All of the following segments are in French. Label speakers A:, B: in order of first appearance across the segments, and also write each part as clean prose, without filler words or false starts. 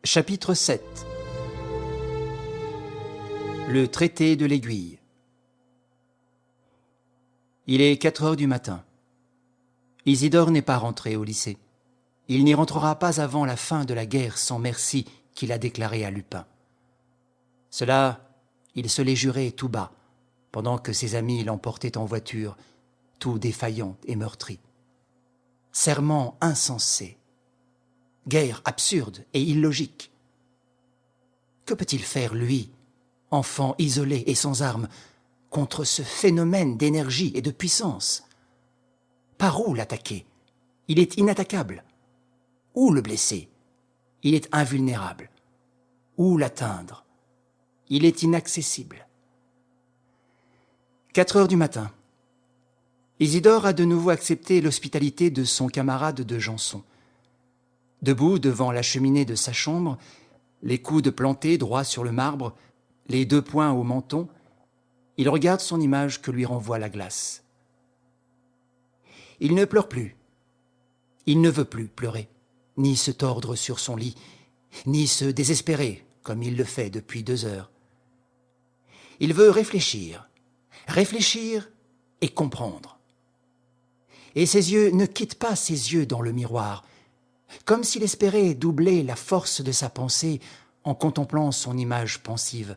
A: Chapitre 7. Le traité de l'aiguille. Il est 4 heures du matin. Isidore n'est pas rentré au lycée. Il n'y rentrera pas avant la fin de la guerre sans merci qu'il a déclarée à Lupin. Cela, il se l'est juré tout bas, pendant que ses amis l'emportaient en voiture, tout défaillants et meurtris. Serment insensé. Guerre absurde et illogique. Que peut-il faire, lui, enfant isolé et sans armes, contre ce phénomène d'énergie et de puissance? Par où l'attaquer? Il est inattaquable. Où le blesser? Il est invulnérable. Où l'atteindre? Il est inaccessible. 4 heures du matin. Isidore a de nouveau accepté l'hospitalité de son camarade de Janson. Debout devant la cheminée de sa chambre, les coudes plantés droit sur le marbre, les 2 poings au menton, il regarde son image que lui renvoie la glace. Il ne pleure plus. Il ne veut plus pleurer, ni se tordre sur son lit, ni se désespérer comme il le fait depuis 2 heures. Il veut réfléchir et comprendre. Et ses yeux ne quittent pas ses yeux dans le miroir, comme s'il espérait doubler la force de sa pensée en contemplant son image pensive,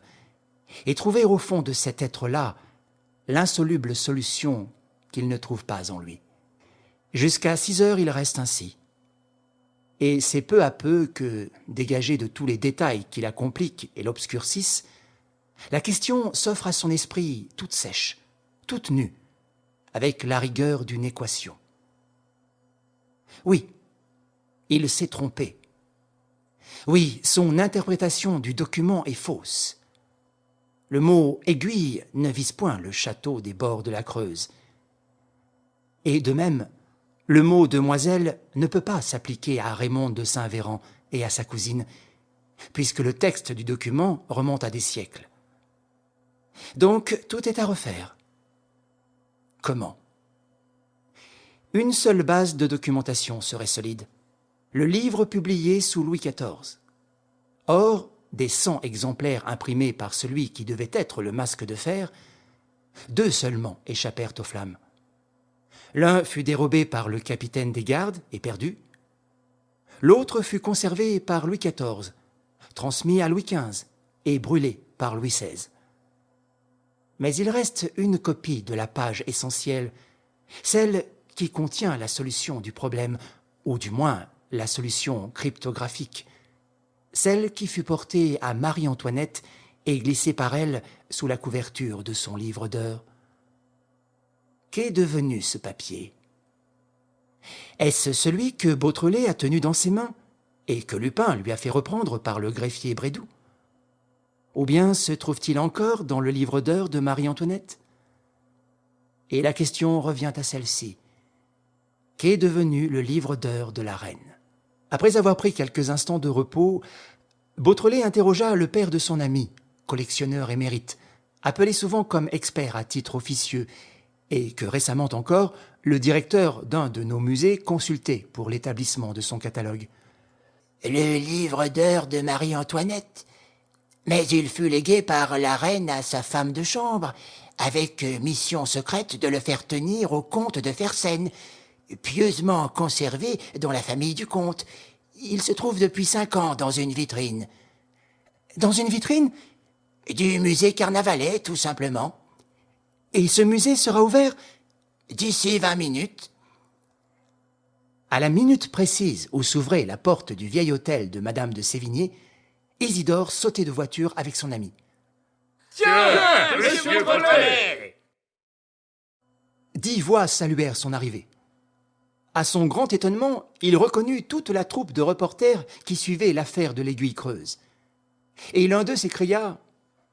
A: et trouver au fond de cet être-là l'insoluble solution qu'il ne trouve pas en lui. Jusqu'à 6 heures, il reste ainsi. Et c'est peu à peu que, dégagé de tous les détails qui la compliquent et l'obscurcissent, la question s'offre à son esprit toute sèche, toute nue, avec la rigueur d'une équation. Oui, il s'est trompé. Oui, son interprétation du document est fausse. Le mot « aiguille » ne vise point le château des bords de la Creuse. Et de même, le mot « demoiselle » ne peut pas s'appliquer à Raymonde de Saint-Véran et à sa cousine, puisque le texte du document remonte à des siècles. Donc, tout est à refaire. Comment? Une seule base de documentation serait solide. Le livre publié sous Louis XIV. Or, des 100 exemplaires imprimés par celui qui devait être le masque de fer, 2 seulement échappèrent aux flammes. L'un fut dérobé par le capitaine des gardes et perdu. L'autre fut conservé par Louis XIV, transmis à Louis XV et brûlé par Louis XVI. Mais il reste une copie de la page essentielle, celle qui contient la solution du problème, ou du moins la solution cryptographique, celle qui fut portée à Marie-Antoinette et glissée par elle sous la couverture de son livre d'heures. Qu'est devenu ce papier? Est-ce celui que Beautrelet a tenu dans ses mains et que Lupin lui a fait reprendre par le greffier Brédoux? Ou bien se trouve-t-il encore dans le livre d'heures de Marie-Antoinette? Et la question revient à celle-ci. Qu'est devenu le livre d'heures de la reine? Après avoir pris quelques instants de repos, Beautrelet interrogea le père de son ami, collectionneur émérite, appelé souvent comme expert à titre officieux, et que récemment encore, le directeur d'un de nos musées consultait pour l'établissement de son catalogue.
B: Le livre d'heures de Marie-Antoinette, mais il fut légué par la reine à sa femme de chambre, avec mission secrète de le faire tenir au comte de Fersen, pieusement conservé dans la famille du comte. Il se trouve depuis 5 ans dans une vitrine.
A: Dans une vitrine?
B: Du musée Carnavalet, tout simplement.
A: Et ce musée sera ouvert?
B: D'ici 20 minutes.
A: À la minute précise où s'ouvrait la porte du vieil hôtel de Madame de Sévigné, Isidore sautait de voiture avec son ami.
C: Tiens, monsieur Beautrelet!
A: 10 voix saluèrent son arrivée. À son grand étonnement, il reconnut toute la troupe de reporters qui suivaient l'affaire de l'aiguille creuse. Et l'un d'eux s'écria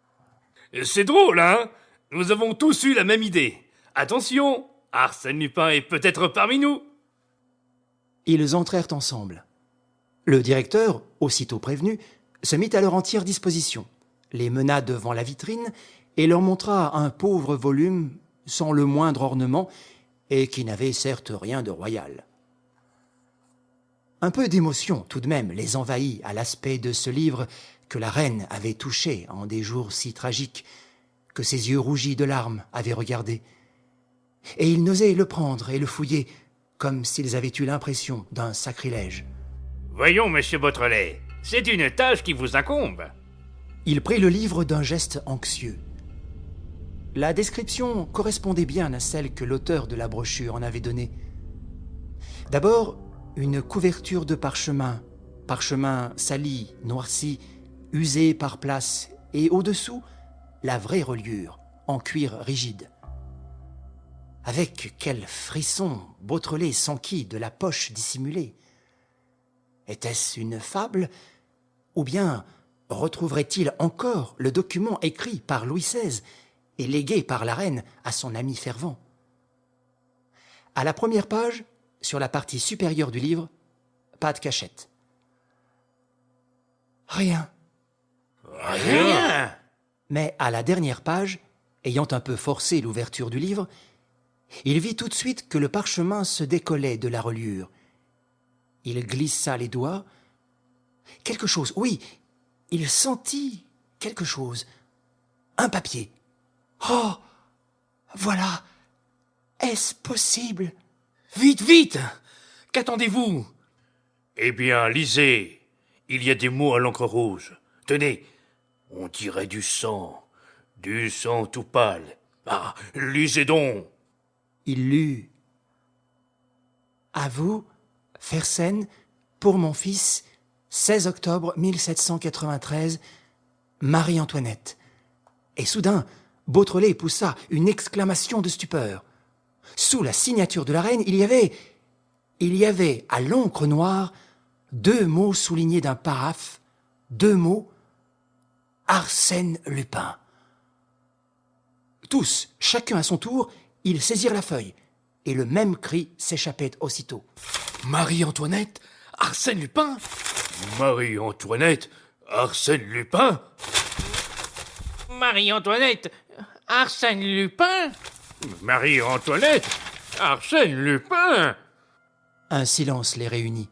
C: « C'est drôle, hein? Nous avons tous eu la même idée. Attention, Arsène Lupin est peut-être parmi nous !»
A: Ils entrèrent ensemble. Le directeur, aussitôt prévenu, se mit à leur entière disposition, les mena devant la vitrine et leur montra un pauvre volume sans le moindre ornement et qui n'avait certes rien de royal. Un peu d'émotion tout de même les envahit à l'aspect de ce livre que la reine avait touché en des jours si tragiques, que ses yeux rougis de larmes avaient regardé. Et ils n'osaient le prendre et le fouiller, comme s'ils avaient eu l'impression d'un sacrilège.
C: Voyons, monsieur Beautrelet, c'est une tâche qui vous incombe.
A: Il prit le livre d'un geste anxieux. La description correspondait bien à celle que l'auteur de la brochure en avait donnée. D'abord, une couverture de parchemin sali, noirci, usé par places, et au-dessous, la vraie reliure, en cuir rigide. Avec quel frisson Beautrelet s'enquit de la poche dissimulée. Était-ce une fable, ou bien retrouverait-il encore le document écrit par Louis XVI et légué par la reine à son ami fervent? À la première page, sur la partie supérieure du livre, pas de cachette. Rien.
C: Rien.
A: Mais à la dernière page, ayant un peu forcé l'ouverture du livre, il vit tout de suite que le parchemin se décollait de la reliure. Il glissa les doigts. Quelque chose, oui, il sentit quelque chose. Un papier. Oh, voilà. Est-ce possible?
C: Vite, vite! Qu'attendez-vous? Eh bien, lisez. Il y a des mots à l'encre rouge. Tenez, on dirait du sang tout pâle. Ah, lisez donc!
A: Il lut. À vous, Fersen, pour mon fils, 16 octobre 1793, Marie-Antoinette. Et soudain, Beautrelet poussa une exclamation de stupeur. Sous la signature de la reine, il y avait à l'encre noire 2 mots soulignés d'un paraphe, 2 mots Arsène Lupin. Tous, chacun à son tour, ils saisirent la feuille, et le même cri s'échappait aussitôt.
C: Marie-Antoinette? Arsène Lupin? Marie-Antoinette? Arsène Lupin?
D: Marie-Antoinette, Arsène Lupin?
C: Marie-Antoinette? Arsène Lupin?
A: Un silence les réunit.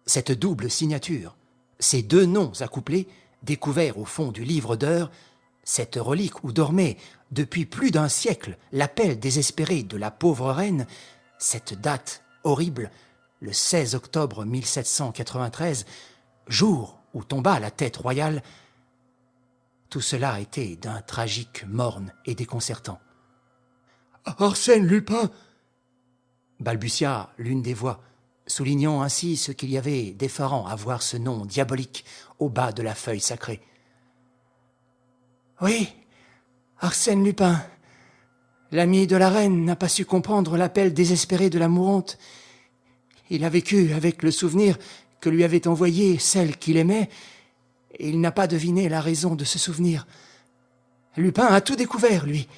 A: Cette double signature, ces 2 noms accouplés, découverts au fond du livre d'heures, cette relique où dormait, depuis plus d'1 siècle, l'appel désespéré de la pauvre reine, cette date horrible, le 16 octobre 1793, jour où tomba la tête royale, tout cela était d'un tragique morne et déconcertant. « Arsène Lupin !» balbutia l'une des voix, soulignant ainsi ce qu'il y avait d'effarant à voir ce nom diabolique au bas de la feuille sacrée. « Oui, Arsène Lupin. L'ami de la reine n'a pas su comprendre l'appel désespéré de la mourante. Il a vécu avec le souvenir que lui avait envoyé celle qu'il aimait, et il n'a pas deviné la raison de ce souvenir. Lupin a tout découvert, lui,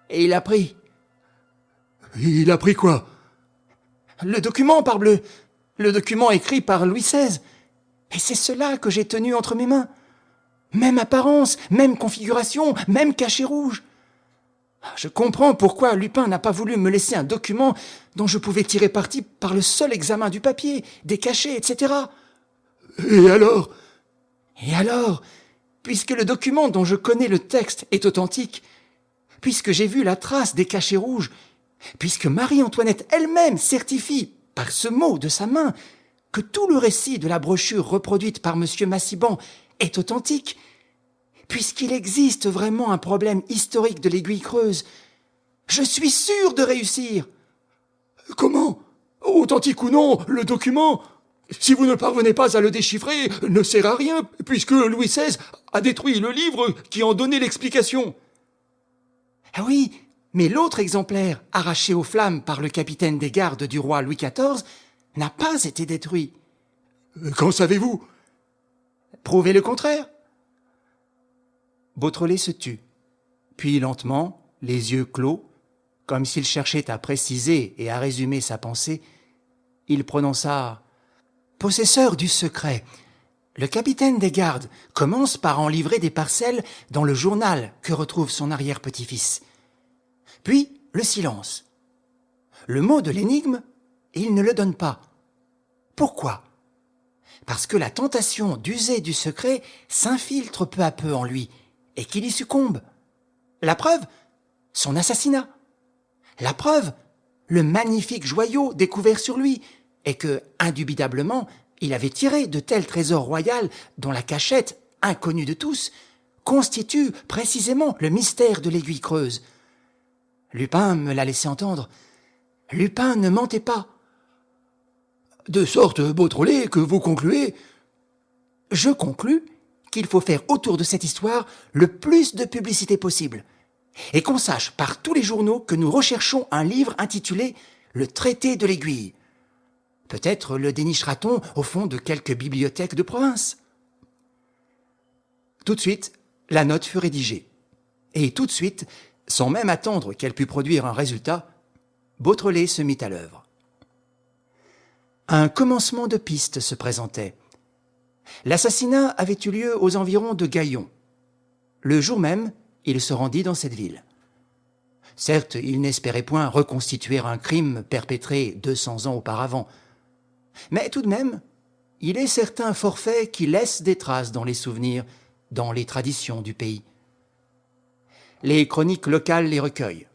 A: et il a pris... » « Il a pris quoi ?»« Le document, parbleu, le document écrit par Louis XVI. Et c'est cela que j'ai tenu entre mes mains. Même apparence, même configuration, même cachet rouge. Je comprends pourquoi Lupin n'a pas voulu me laisser un document dont je pouvais tirer parti par le seul examen du papier, des cachets, etc. Et alors, puisque le document dont je connais le texte est authentique, puisque j'ai vu la trace des cachets rouges, puisque Marie-Antoinette elle-même certifie, par ce mot de sa main, que tout le récit de la brochure reproduite par M. Massiban est authentique, puisqu'il existe vraiment un problème historique de l'aiguille creuse, je suis sûr de réussir. Comment? Authentique ou non, le document, si vous ne parvenez pas à le déchiffrer, ne sert à rien, puisque Louis XVI a détruit le livre qui en donnait l'explication. Ah oui, mais l'autre exemplaire, arraché aux flammes par le capitaine des gardes du roi Louis XIV, n'a pas été détruit. Qu'en savez-vous? Prouvez le contraire. Beautrelet se tut, puis lentement, les yeux clos, comme s'il cherchait à préciser et à résumer sa pensée, il prononça « Possesseur du secret, le capitaine des gardes commence par en livrer des parcelles dans le journal que retrouve son arrière-petit-fils. Puis le silence. Le mot de l'énigme, il ne le donne pas. Pourquoi ? Parce que la tentation d'user du secret s'infiltre peu à peu en lui et qu'il y succombe. La preuve ? Son assassinat. La preuve ? Le magnifique joyau découvert sur lui et que, indubitablement, il avait tiré de tels trésors royaux dont la cachette, inconnue de tous, constitue précisément le mystère de l'aiguille creuse. Lupin me l'a laissé entendre. Lupin ne mentait pas. De sorte, Beautrelet, que vous concluez ? Je conclus qu'il faut faire autour de cette histoire le plus de publicité possible, et qu'on sache par tous les journaux que nous recherchons un livre intitulé « Le traité de l'aiguille ». Peut-être le dénichera-t-on au fond de quelque bibliothèque de province. Tout de suite, la note fut rédigée. Et tout de suite, sans même attendre qu'elle pût produire un résultat, Beautrelet se mit à l'œuvre. Un commencement de piste se présentait. L'assassinat avait eu lieu aux environs de Gaillon. Le jour même, il se rendit dans cette ville. Certes, il n'espérait point reconstituer un crime perpétré 200 ans auparavant. Mais tout de même, il est certains forfaits qui laissent des traces dans les souvenirs, dans les traditions du pays. Les chroniques locales les recueillent.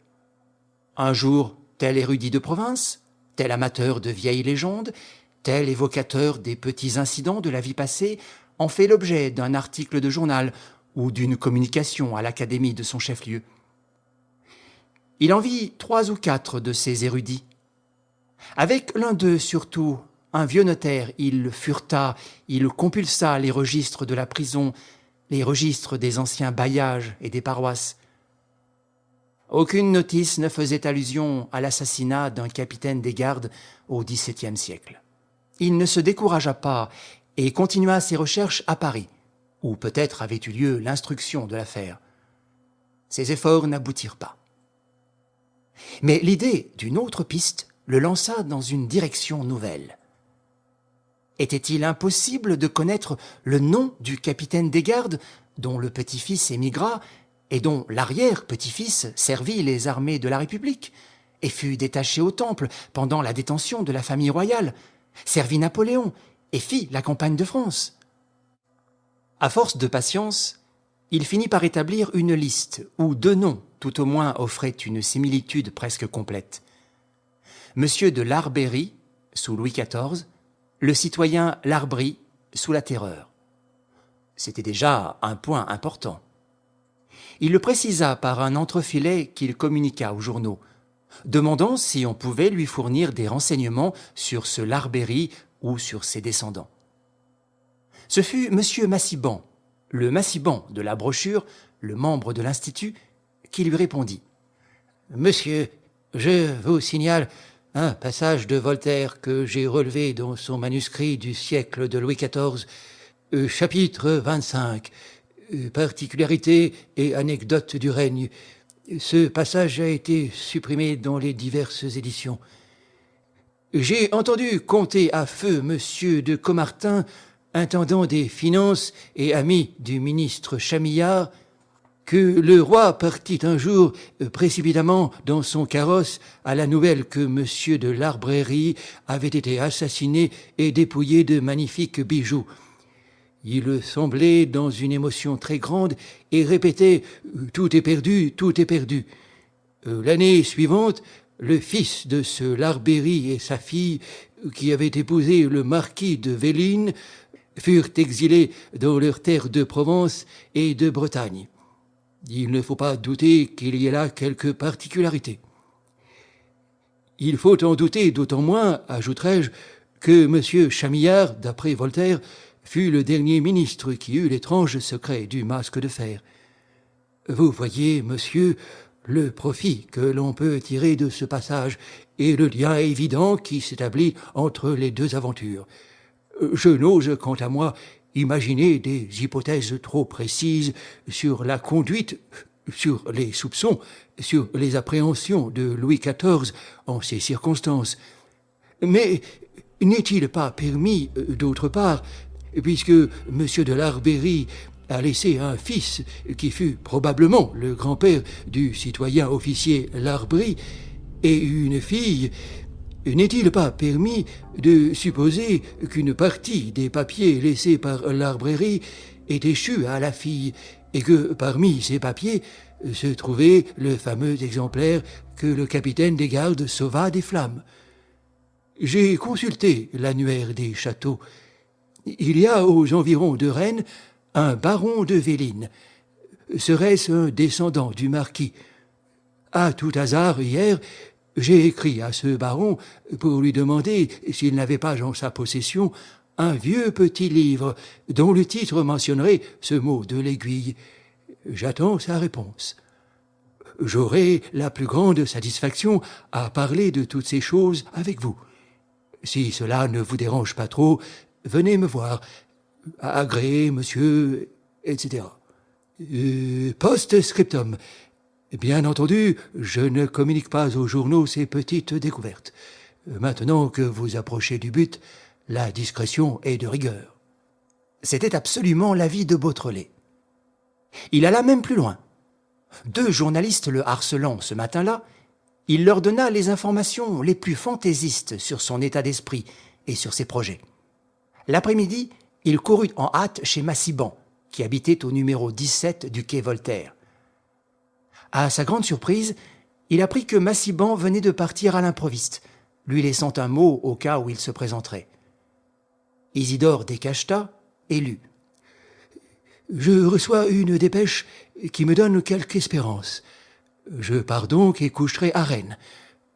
A: Un jour, tel érudit de province, tel amateur de vieilles légendes, tel évocateur des petits incidents de la vie passée, en fait l'objet d'un article de journal ou d'une communication à l'académie de son chef-lieu. Il en vit 3 ou 4 de ces érudits. Avec l'un d'eux surtout, un vieux notaire, il fureta, il compulsa les registres de la prison, les registres des anciens bailliages et des paroisses. Aucune notice ne faisait allusion à l'assassinat d'un capitaine des gardes au XVIIe siècle. Il ne se découragea pas et continua ses recherches à Paris, où peut-être avait eu lieu l'instruction de l'affaire. Ses efforts n'aboutirent pas. Mais l'idée d'une autre piste le lança dans une direction nouvelle. Était-il impossible de connaître le nom du capitaine des gardes, dont le petit-fils émigra et dont l'arrière-petit-fils servit les armées de la République et fut détaché au Temple pendant la détention de la famille royale, servit Napoléon et fit la campagne de France. À force de patience, il finit par établir une liste où 2 noms, tout au moins, offraient une similitude presque complète. Monsieur de Larbeyrie, sous Louis XIV, le citoyen Larbry, sous la Terreur. C'était déjà un point important. Il le précisa par un entrefilet qu'il communiqua aux journaux, demandant si on pouvait lui fournir des renseignements sur ce Larbeyrie ou sur ses descendants. Ce fut M. Massiban, le Massiban de la brochure, le membre de l'Institut, qui lui répondit. « Monsieur, je vous signale un passage de Voltaire que j'ai relevé dans son manuscrit du siècle de Louis XIV, chapitre 25, particularités et anecdotes du règne. Ce passage a été supprimé dans les diverses éditions. J'ai entendu conter à feu monsieur de Caumartin, intendant des finances et ami du ministre Chamillard, que le roi partit un jour précipitamment dans son carrosse à la nouvelle que monsieur de Larbeyrie avait été assassiné et dépouillé de magnifiques bijoux. Il semblait dans une émotion très grande et répétait « Tout est perdu, tout est perdu ». L'année suivante, le fils de ce Larbeyrie et sa fille, qui avaient épousé le marquis de Vélines, furent exilés dans leurs terres de Provence et de Bretagne. Il ne faut pas douter qu'il y ait là quelques particularités. Il faut en douter d'autant moins, ajouterai-je, que M. Chamillard, d'après Voltaire, fut le dernier ministre qui eut l'étrange secret du masque de fer. Vous voyez, monsieur, le profit que l'on peut tirer de ce passage et le lien évident qui s'établit entre les 2 aventures. Je n'ose, quant à moi, imaginer des hypothèses trop précises sur la conduite, sur les soupçons, sur les appréhensions de Louis XIV en ces circonstances. Mais n'est-il pas permis, d'autre part, puisque M. de Larbeyrie a laissé un fils qui fut probablement le grand-père du citoyen officier Larbry, et une fille,
E: N'est-il pas permis de supposer qu'une partie des papiers laissés par l'arbrairie est échue à la fille et que parmi ces papiers se trouvait le fameux exemplaire que le capitaine des gardes sauva des flammes? J'ai consulté l'annuaire des châteaux. Il y a aux environs de Rennes un baron de Véline. Serait-ce un descendant du marquis? À tout hasard, hier, j'ai écrit à ce baron pour lui demander s'il n'avait pas en sa possession un vieux petit livre dont le titre mentionnerait ce mot de l'aiguille. J'attends sa réponse. J'aurai la plus grande satisfaction à parler de toutes ces choses avec vous. Si cela ne vous dérange pas trop, venez me voir. Agréé, monsieur, etc. Post-scriptum. Bien entendu, je ne communique pas aux journaux ces petites découvertes. Maintenant que vous approchez du but, la discrétion est de rigueur.
A: C'était absolument l'avis de Beautrelet. Il alla même plus loin. 2 journalistes le harcelant ce matin-là, il leur donna les informations les plus fantaisistes sur son état d'esprit et sur ses projets. L'après-midi, il courut en hâte chez Massiban, qui habitait au numéro 17 du quai Voltaire. À sa grande surprise, il apprit que Massiban venait de partir à l'improviste, lui laissant un mot au cas où il se présenterait. Isidore décacheta et lut. « Je reçois une dépêche qui me donne quelque espérance. Je pars donc et coucherai à Rennes.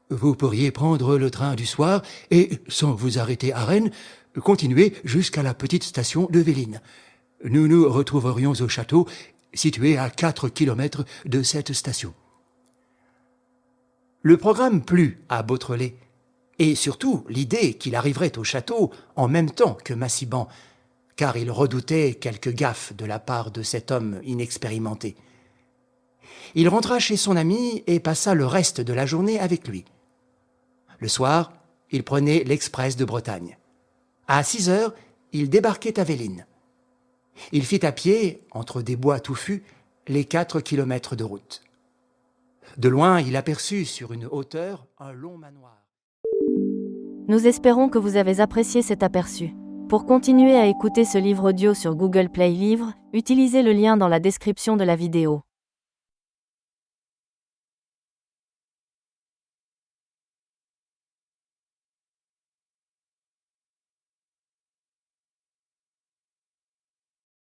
A: Vous pourriez prendre le train du soir et, sans vous arrêter à Rennes, continuer jusqu'à la petite station de Véline. Nous nous retrouverions au château, situé à 4 kilomètres de cette station. » Le programme plut à Beautrelet, et surtout l'idée qu'il arriverait au château en même temps que Massiban, car il redoutait quelque gaffe de la part de cet homme inexpérimenté. Il rentra chez son ami et passa le reste de la journée avec lui. Le soir, il prenait l'express de Bretagne. À 6 heures, il débarquait à Véline. Il fit à pied, entre des bois touffus, les 4 kilomètres de route. De loin, il aperçut sur une hauteur un long manoir.
F: Nous espérons que vous avez apprécié cet aperçu. Pour continuer à écouter ce livre audio sur Google Play Livres, utilisez le lien dans la description de la vidéo.